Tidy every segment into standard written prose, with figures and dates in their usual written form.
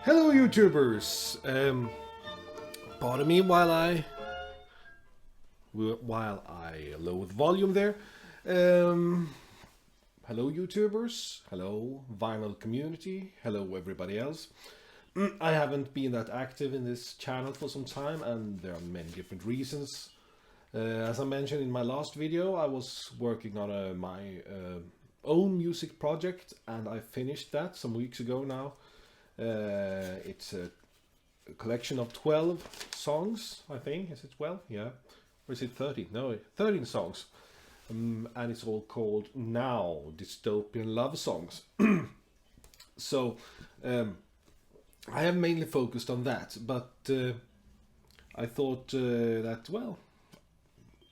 Hello YouTubers! Pardon me while I lower the volume there. Hello YouTubers, hello vinyl community, hello everybody else. I haven't been that active in this channel for some time, and there are many different reasons. As I mentioned in my last video, I was working on my own music project, and I finished that some weeks ago now. It's a collection of 12 songs, I think. Is it 12? Yeah. Or is it 13? No, 13 songs. And it's all called Now Dystopian Love Songs. So I have mainly focused on that, but I thought that, well,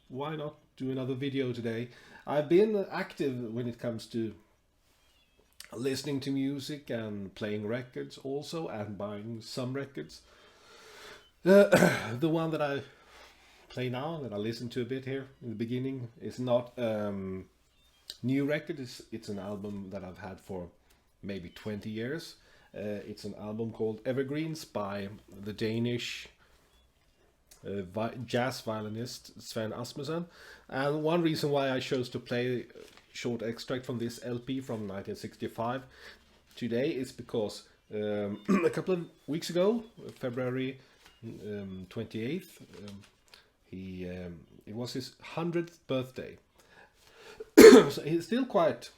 why not do another video today? I've been active when it comes to listening to music and playing records also, and buying some records. The one that I play now, that I listen to a bit here in the beginning, is not new record. It's an album that I've had for maybe 20 years. It's an album called Evergreens by the Danish jazz violinist Sven Asmussen. And one reason why I chose to play short extract from this LP from 1965 today is because a couple of weeks ago, February 28th, it was his 100th birthday. So he's still quite,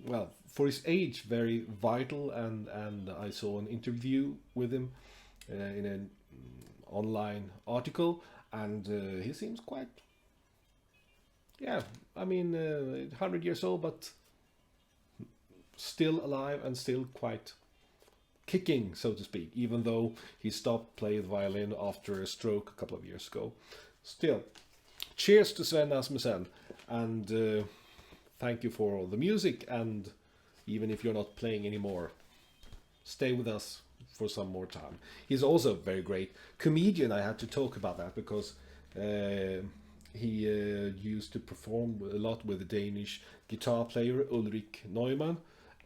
well, for his age, very vital, and I saw an interview with him in an online article, and he seems quite, yeah, I mean, 100 years old, but still alive and still quite kicking, so to speak, even though he stopped playing the violin after a stroke a couple of years ago. Still, cheers to Sven Asmussen, and thank you for all the music, and even if you're not playing anymore, stay with us for some more time. He's also a very great comedian. I had to talk about that because he used to perform a lot with the Danish guitar player Ulrik Neumann,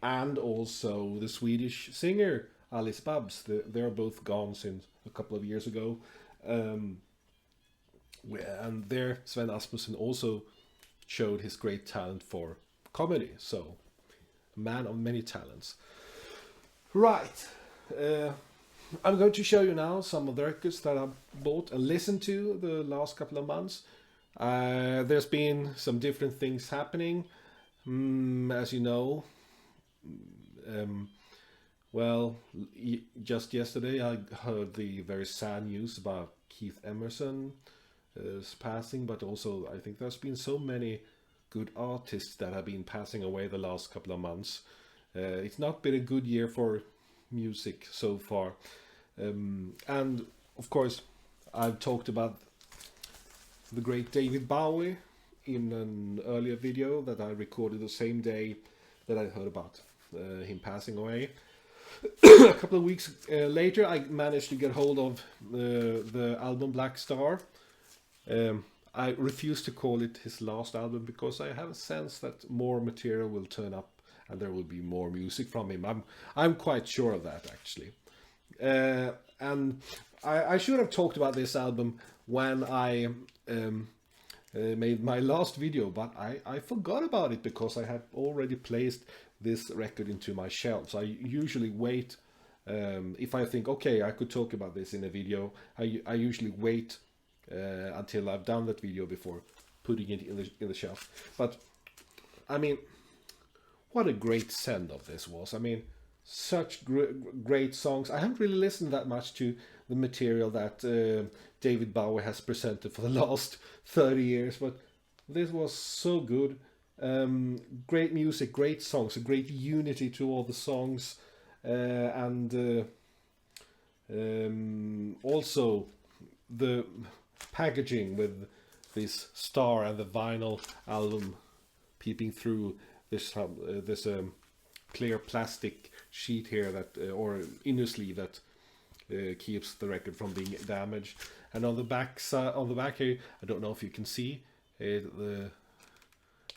and also the Swedish singer Alice Babs. They're both gone since a couple of years ago. And there Sven Asmussen also showed his great talent for comedy. So, a man of many talents. Right. I'm going to show you now some of the records that I've bought and listened to the last couple of months. There's been some different things happening, as you know. Well, just yesterday I heard the very sad news about Keith Emerson's passing, but also I think there's been so many good artists that have been passing away the last couple of months. It's not been a good year for music so far, and of course I've talked about the great David Bowie in an earlier video that I recorded the same day that I heard about him passing away. A couple of weeks later I managed to get hold of the album Black Star. I refuse to call it his last album because I have a sense that more material will turn up and there will be more music from him. I'm quite sure of that, actually. And I should have talked about this album when I made my last video, but I forgot about it because I had already placed this record into my shelves. I usually wait, if I think, okay, I could talk about this in a video, I usually wait until I've done that video before putting it in the shelf. But, I mean, what a great send-off this was. I mean, such great songs. I haven't really listened that much to the material that David Bowie has presented for the last 30 years, but this was so good. Great music, great songs, a great unity to all the songs, and also the packaging with this star and the vinyl album peeping through this clear plastic sheet here that or inner sleeve that keeps the record from being damaged. And on the back here, I don't know if you can see the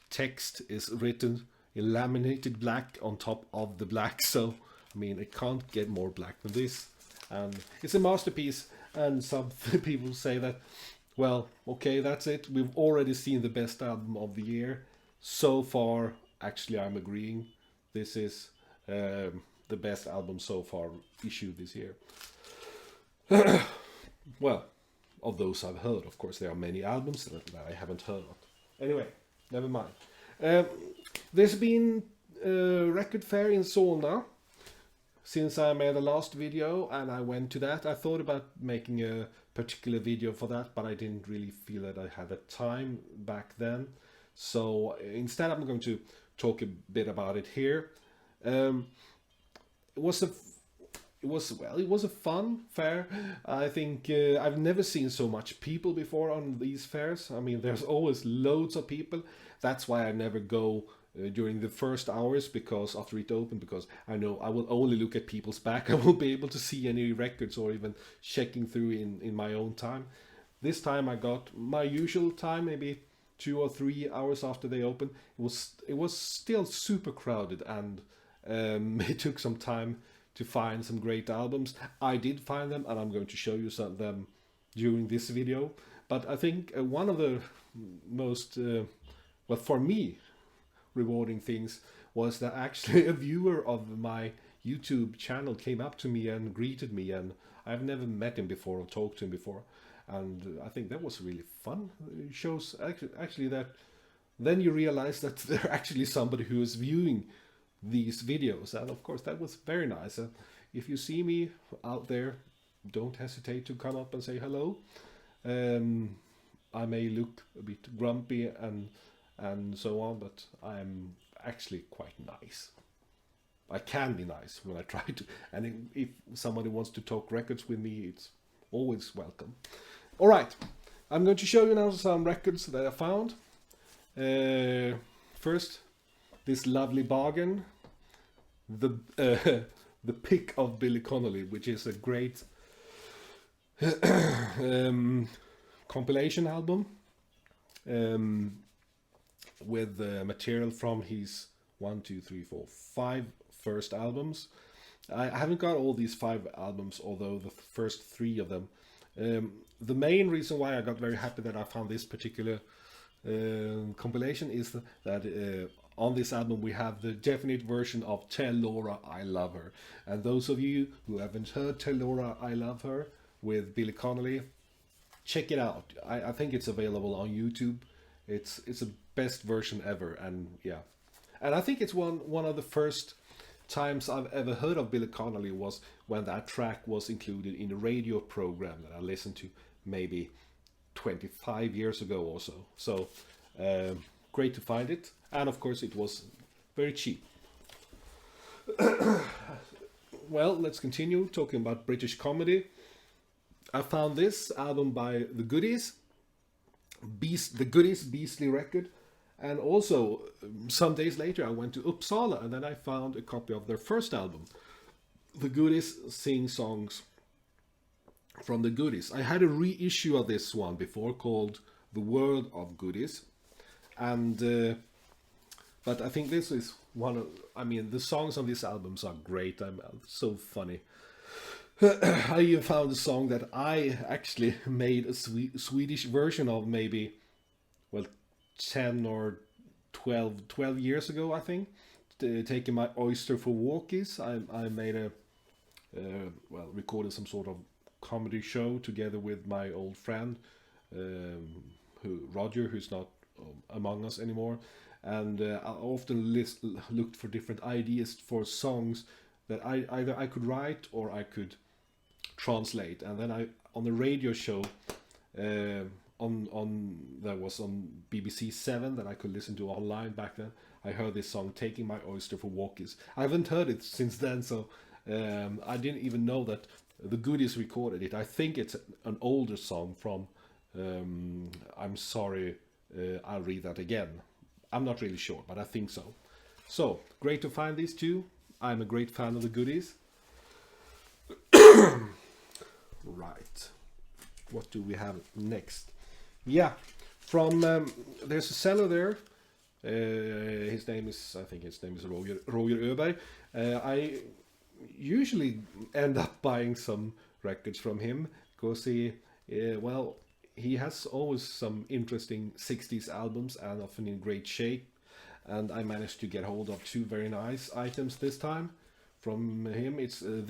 text is written in laminated black on top of the black, so I mean, it can't get more black than this. And it's a masterpiece. And some people say that, well, okay, that's it. We've already seen the best album of the year. So far, actually, I'm agreeing. This is the best album so far issued this year. Well, of those I've heard, of course, there are many albums that I haven't heard of. Anyway, never mind. There's been a record fair in Solna since I made the last video, and I went to that. I thought about making a particular video for that, but I didn't really feel that I had the time back then. So instead, I'm going to talk a bit about it here. It was a fun fair. I think I've never seen so much people before on these fairs. I mean, there's always loads of people. That's why I never go during the first hours, because after it opened, because I know I will only look at people's back. I won't be able to see any records or even checking through in my own time. This time I got my usual time, maybe 2 or 3 hours after they opened. It was still super crowded, and it took some time to find some great albums. I did find them, and I'm going to show you some of them during this video. But I think one of the most, well, for me, rewarding things was that actually a viewer of my YouTube channel came up to me and greeted me, and I've never met him before or talked to him before. And I think that was really fun. It shows actually that then you realize that there's actually somebody who is viewing these videos, and of course that was very nice. If you see me out there, don't hesitate to come up and say hello. I may look a bit grumpy and so on, but I'm actually quite nice. I can be nice when I try to, and if somebody wants to talk records with me, it's always welcome. All right, I'm going to show you now some records that I found. First, this lovely bargain, the Pick of Billy Connolly, which is a great compilation album with material from his 5 first albums. I haven't got all these 5 albums, although the first 3 of them. The main reason why I got very happy that I found this particular compilation is that on this album we have the definite version of Tell Laura I Love Her. And those of you who haven't heard Tell Laura I Love Her with Billy Connolly, check it out. I think it's available on YouTube. It's the best version ever, and yeah. And I think it's one of the first times I've ever heard of Billy Connolly was when that track was included in a radio program that I listened to maybe 25 years ago or so. So great to find it, and of course it was very cheap. Well, let's continue talking about British comedy. I found this album by The Goodies, The Goodies Beastly Record, and also some days later I went to Uppsala and then I found a copy of their first album. The Goodies sing songs from The Goodies. I had a reissue of this one before called The World of Goodies, and but I think this is one of, I mean, the songs on these albums are great. I'm so funny. I even found a song that I actually made a Swedish version of maybe, well, 10 or 12 years ago, I think. Taking my oyster for walkies, I made a, recorded some sort of comedy show together with my old friend, Roger, who's not among us anymore. And I often looked for different ideas for songs that either I could write or I could translate. And then I, on the radio show, that was on BBC 7 that I could listen to online back then, I heard this song, Taking My Oyster for Walkies. I haven't heard it since then, so I didn't even know that The Goodies recorded it. I think it's an older song from I'm Sorry, I'll Read That Again. I'm not really sure, but I think so. So, great to find these two. I'm a great fan of The Goodies. Right. What do we have next? Yeah, from there's a Cellar there. I think his name is Roger Öberg. I usually end up buying some records from him because well, he has always some interesting 60s albums and often in great shape. And I managed to get hold of two very nice items this time from him. It's the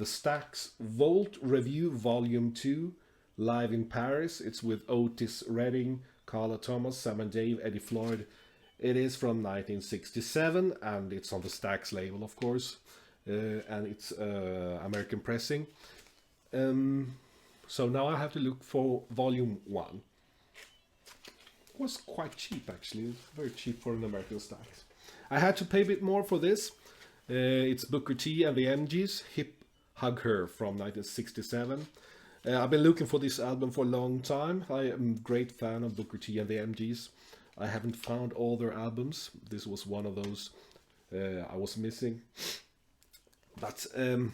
Stax Volt Review Volume 2, live in Paris. It's with Otis Redding, Carla Thomas, Sam and Dave, Eddie Floyd. It is from 1967 and it's on the Stax label, of course. And it's American pressing. So now I have to look for Volume 1. It was quite cheap, actually. It's very cheap for an American Stax. I had to pay a bit more for this. It's Booker T and the MGs, Hip Hug Her from 1967. I've been looking for this album for a long time. I am a great fan of Booker T and the MGs. I haven't found all their albums. This was one of those I was missing. But and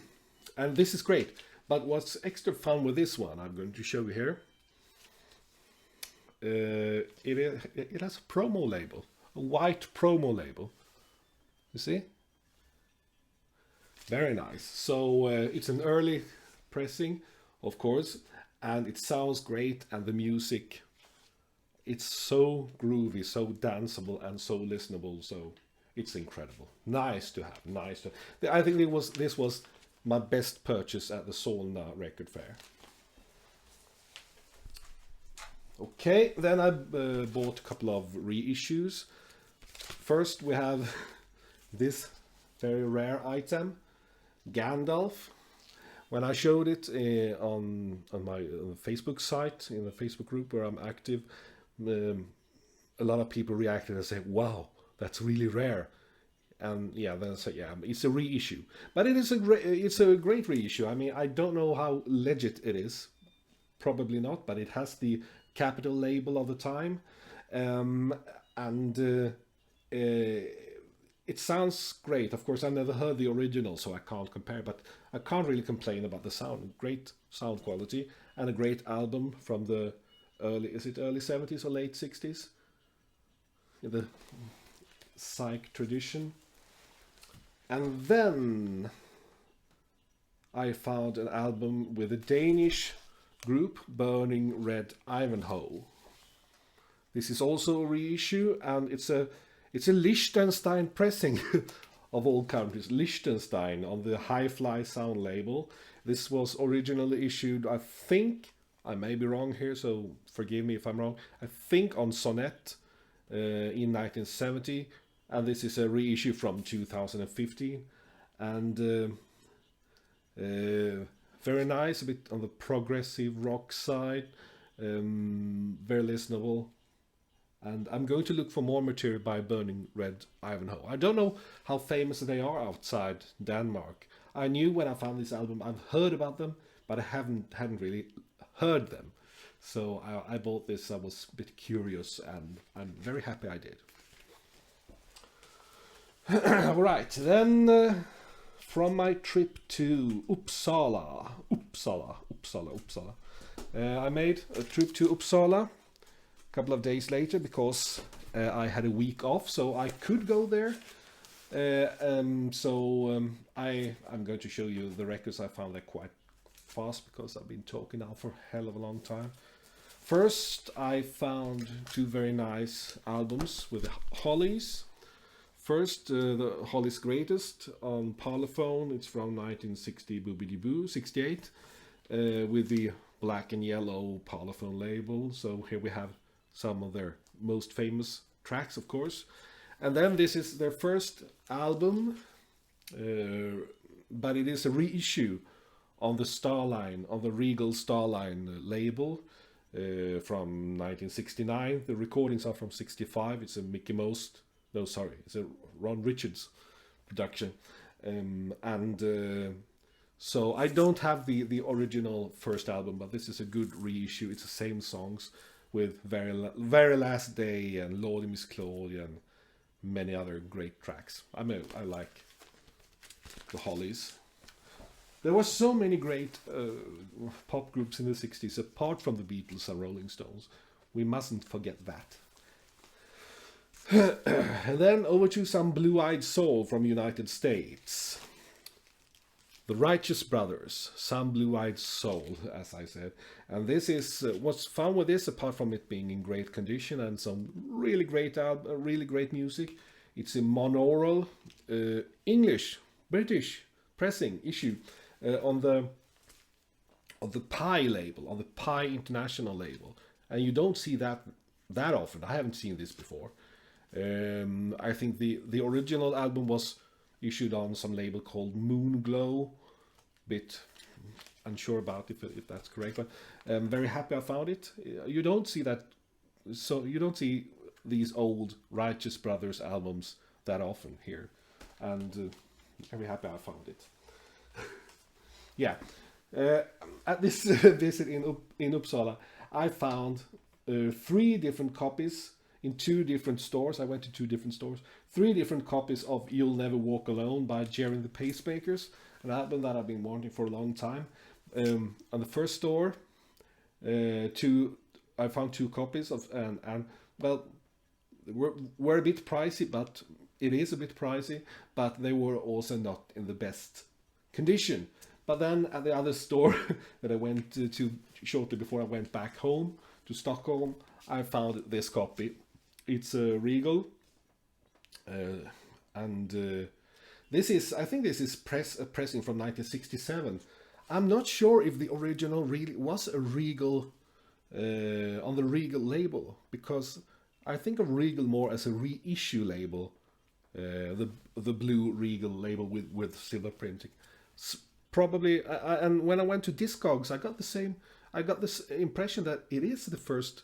this is great. But what's extra fun with this one, I'm going to show you here. It has a promo label, a white promo label. You see? Very nice. So it's an early pressing, of course, and it sounds great, and the music, it's so groovy, so danceable, and so listenable. So it's incredible. Nice to have. Nice to. I think this was my best purchase at the Solna Record Fair. Okay, then I bought a couple of reissues. First we have this very rare item, Gandalf. When I showed it on my Facebook site, in the Facebook group where I'm active, a lot of people reacted and said, "Wow, that's really rare." And yeah, then I said, "Yeah, it's a reissue," but it's a great reissue. I mean, I don't know how legit it is. Probably not, but it has the Capitol label of the time, and it sounds great. Of course, I never heard the original, so I can't compare, but I can't really complain about the sound. Great sound quality and a great album from the early 70s or late 60s? The psych tradition. And then I found an album with a Danish group, Burning Red Ivanhoe. This is also a reissue, and it's a Liechtenstein pressing of all countries. Liechtenstein on the High Fly Sound label. This was originally issued, I think, I may be wrong here, so forgive me if I'm wrong, I think on Sonnet in 1970, and this is a reissue from 2015, and very nice, a bit on the progressive rock side, very listenable. And I'm going to look for more material by Burning Red Ivanhoe. I don't know how famous they are outside Denmark. I knew when I found this album, I've heard about them, but I hadn't really heard them. So I bought this. I was a bit curious, and I'm very happy I did. All right, then from my trip to Uppsala, I made a trip to Uppsala couple of days later because I had a week off, so I could go there. I'm going to show you the records I found there quite fast because I've been talking now for a hell of a long time. First, I found two very nice albums with the Hollies. First, the Hollies' Greatest on Parlophone. It's from 1960, Boobity Boo, 68, with the black and yellow Parlophone label. So here we have some of their most famous tracks, of course. And then this is their first album, but it is a reissue on the Starline, on the Regal Starline label from 1969. The recordings are from 65. It's a Mickey Mouse, no, sorry, it's a Ron Richards production. So I don't have the original first album, but this is a good reissue. It's the same songs with Very Last Day and Lordy Miss Claudia and many other great tracks. I like the Hollies. There were so many great pop groups in the 60s, apart from the Beatles and Rolling Stones. We mustn't forget that. And then over to some Blue Eyed Soul from United States. The Righteous Brothers, Some Blue-Eyed Soul, as I said. And this is what's fun with this, apart from it being in great condition and some really great really great music. It's a monaural English, British pressing issue on the Pi label, on the Pi International label, and you don't see that often. I haven't seen this before. I think the original album was issued on some label called Moonglow. Bit unsure about if that's correct, but I'm very happy I found it. You don't see that, so you don't see these old Righteous Brothers albums that often here, and very happy I found it. Yeah, at this visit in Uppsala, I found 3 different copies in 2 different stores. I went to 2 different stores. 3 different copies of You'll Never Walk Alone by Jerry and the Pacemakers, an album that I've been wanting for a long time. On the first store, I found 2 copies of, and well, were a bit pricey, but it is a bit pricey, but they were also not in the best condition. But then at the other store that I went to shortly before I went back home to Stockholm, I found this copy. It's a Regal, and this is, I think this is pressing from 1967. I'm not sure if the original really was a Regal on the Regal label, because I think of Regal more as a reissue label, the blue Regal label with silver printing. Probably, and when I went to Discogs, I got this impression that it is the first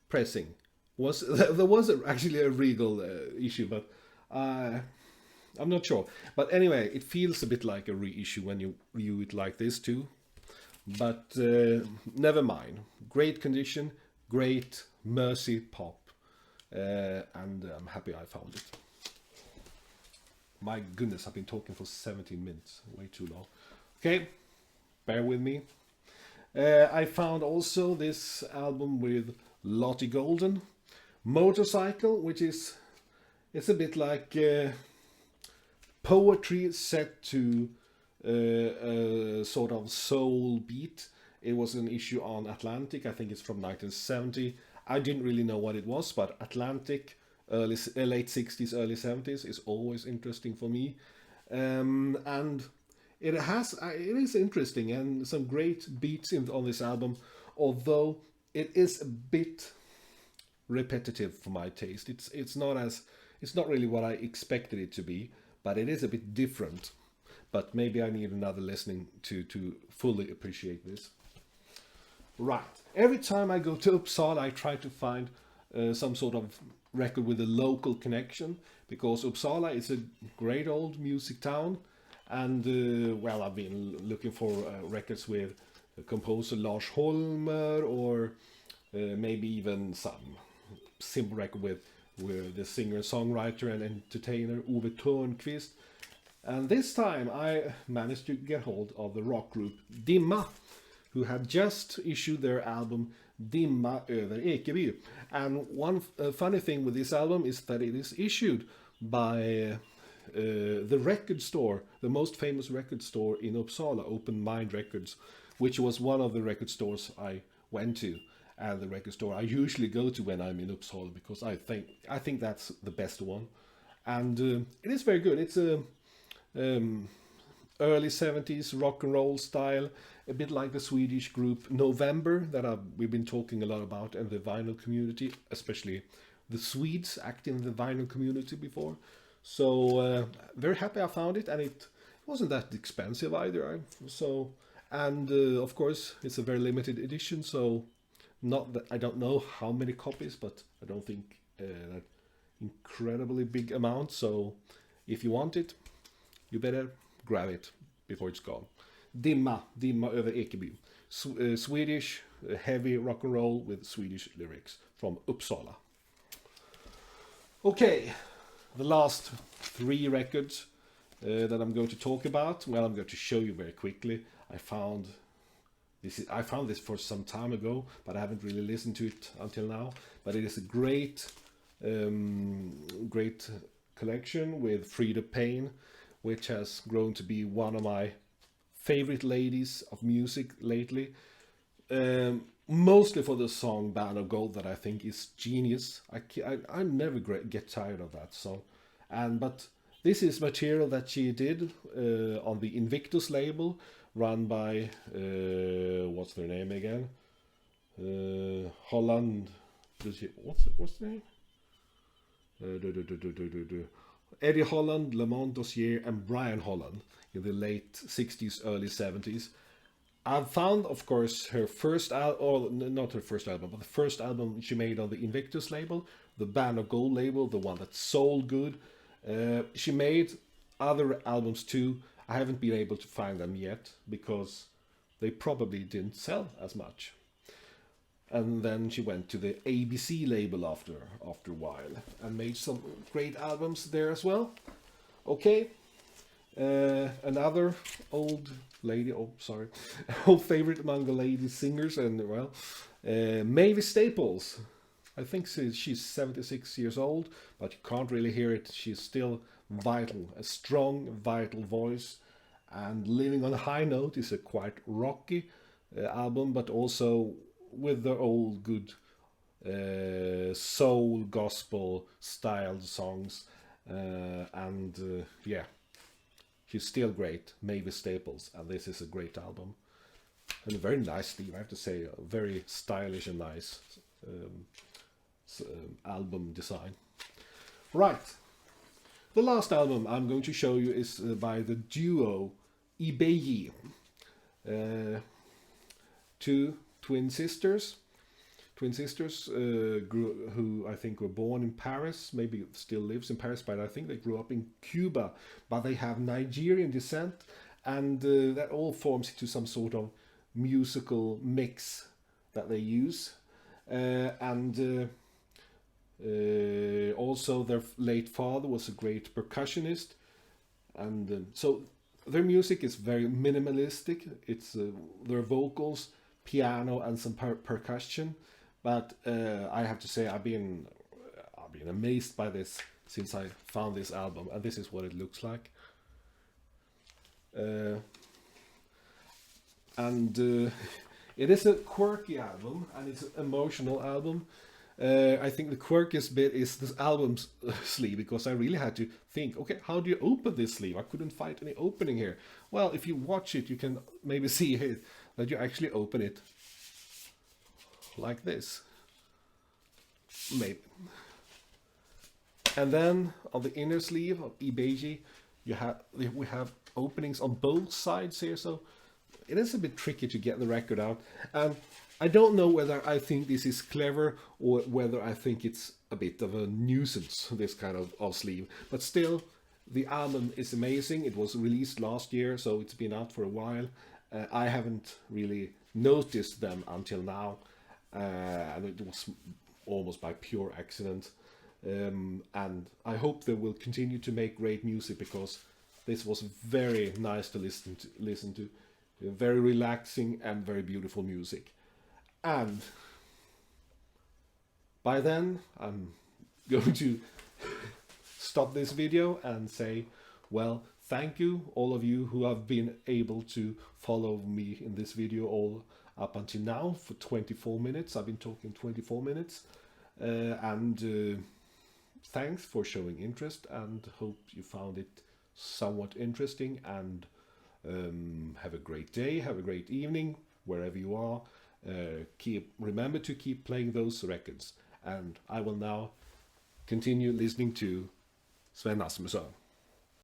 pressing. There was actually a Regal issue, but I'm not sure. But anyway, it feels a bit like a reissue when you view it like this too. But never mind. Great condition, great Mersey pop, and I'm happy I found it. My goodness, I've been talking for 17 minutes, way too long. Okay, bear with me. I found also this album with Lottie Golden, Motorcycle, which is, it's a bit like poetry set to a sort of soul beat. It was an issue on Atlantic, I think it's from 1970. I didn't really know what it was, but Atlantic, late 60s, early 70s is always interesting for me. And it is interesting and some great beats on this album, although it is a bit repetitive for my taste. It's not really what I expected it to be, but it is a bit different. But maybe I need another listening to fully appreciate this. Right. Every time I go to Uppsala, I try to find some sort of record with a local connection, because Uppsala is a great old music town. And well, I've been looking for records with composer Lars Holmer, or maybe even some simple record with the singer-songwriter and entertainer Ove Thörnqvist. And this time I managed to get hold of the rock group Dimma, who had just issued their album Dimma över Ekeby. And one funny thing with this album is that it is issued by the record store, the most famous record store in Uppsala, Open Mind Records, which was one of the record stores I went to, and the record store I usually go to when I'm in Uppsala, because I think that's the best one. And it is very good. It's a early 70s rock and roll style, a bit like the Swedish group November that we've been talking a lot about in the vinyl community, especially the Swedes act in the vinyl community before. So very happy I found it, and it wasn't that expensive either. And of course it's a very limited edition, so not that I don't know how many copies, but I don't think that incredibly big amount. So if you want it, you better grab it before it's gone. Dimma över Ekeby, Swedish heavy rock and roll with Swedish lyrics from Uppsala. Okay. The last 3 records that I'm going to talk about, well, I'm going to show you very quickly. I found this for some time ago, but I haven't really listened to it until now. But it is a great collection with Freda Payne, which has grown to be one of my favorite ladies of music lately. Mostly for the song "Band of Gold" that I think is genius. I never get tired of that song, but this is material that she did on the Invictus label, run by what's their name again? Holland. What's the name? Eddie Holland, Lamont Dossier, and Brian Holland in the late 60s, early 70s. I've found, of course, her first album, or not her first album, but the first album she made on the Invictus label, the Band of Gold label, the one that sold good. She made other albums too. I haven't been able to find them yet because they probably didn't sell as much. And then she went to the ABC label after a while and made some great albums there as well. Okay, another old lady, old favorite among the lady singers, and well, Mavis Staples. I think she's 76 years old, but you can't really hear it. She's still vital, a strong, vital voice. And Living on a High Note is a quite rocky album, but also with the old good soul gospel styled songs. Yeah, she's still great, Mavis Staples, and this is a great album. And a very nice sleeve, I have to say, very stylish and nice album design. Right, the last album I'm going to show you is by the duo Ibeyi, two twin sisters who I think were born in Paris, maybe still lives in Paris, but I think they grew up in Cuba, but they have Nigerian descent, and that all forms into some sort of musical mix that they use. Also their late father was a great percussionist, and so their music is very minimalistic. It's their vocals, piano, and some percussion. But I have to say I've been amazed by this since I found this album, and this is what it looks like. It is a quirky album, and it's an emotional album. I think the quirkiest bit is this album's sleeve, because I really had to think, okay, how do you open this sleeve? I couldn't find any opening here. Well, if you watch it, you can maybe see here that you actually open it like this. Maybe. And then on the inner sleeve of Ibeji, we have openings on both sides here, so it is a bit tricky to get the record out. And I don't know whether I think this is clever or whether I think it's a bit of a nuisance, this kind of sleeve. But still, the album is amazing. It was released last year, so it's been out for a while. I haven't really noticed them until now, and it was almost by pure accident. And I hope they will continue to make great music, because this was very nice to listen to. Very relaxing and very beautiful music. And by then I'm going to stop this video and say, well, thank you all of you who have been able to follow me in this video all up until now for 24 minutes. I've been talking 24 minutes, and thanks for showing interest, and hope you found it somewhat interesting, and have a great day, have a great evening wherever you are. Remember to keep playing those records, and I will now continue listening to Sven Asmussen.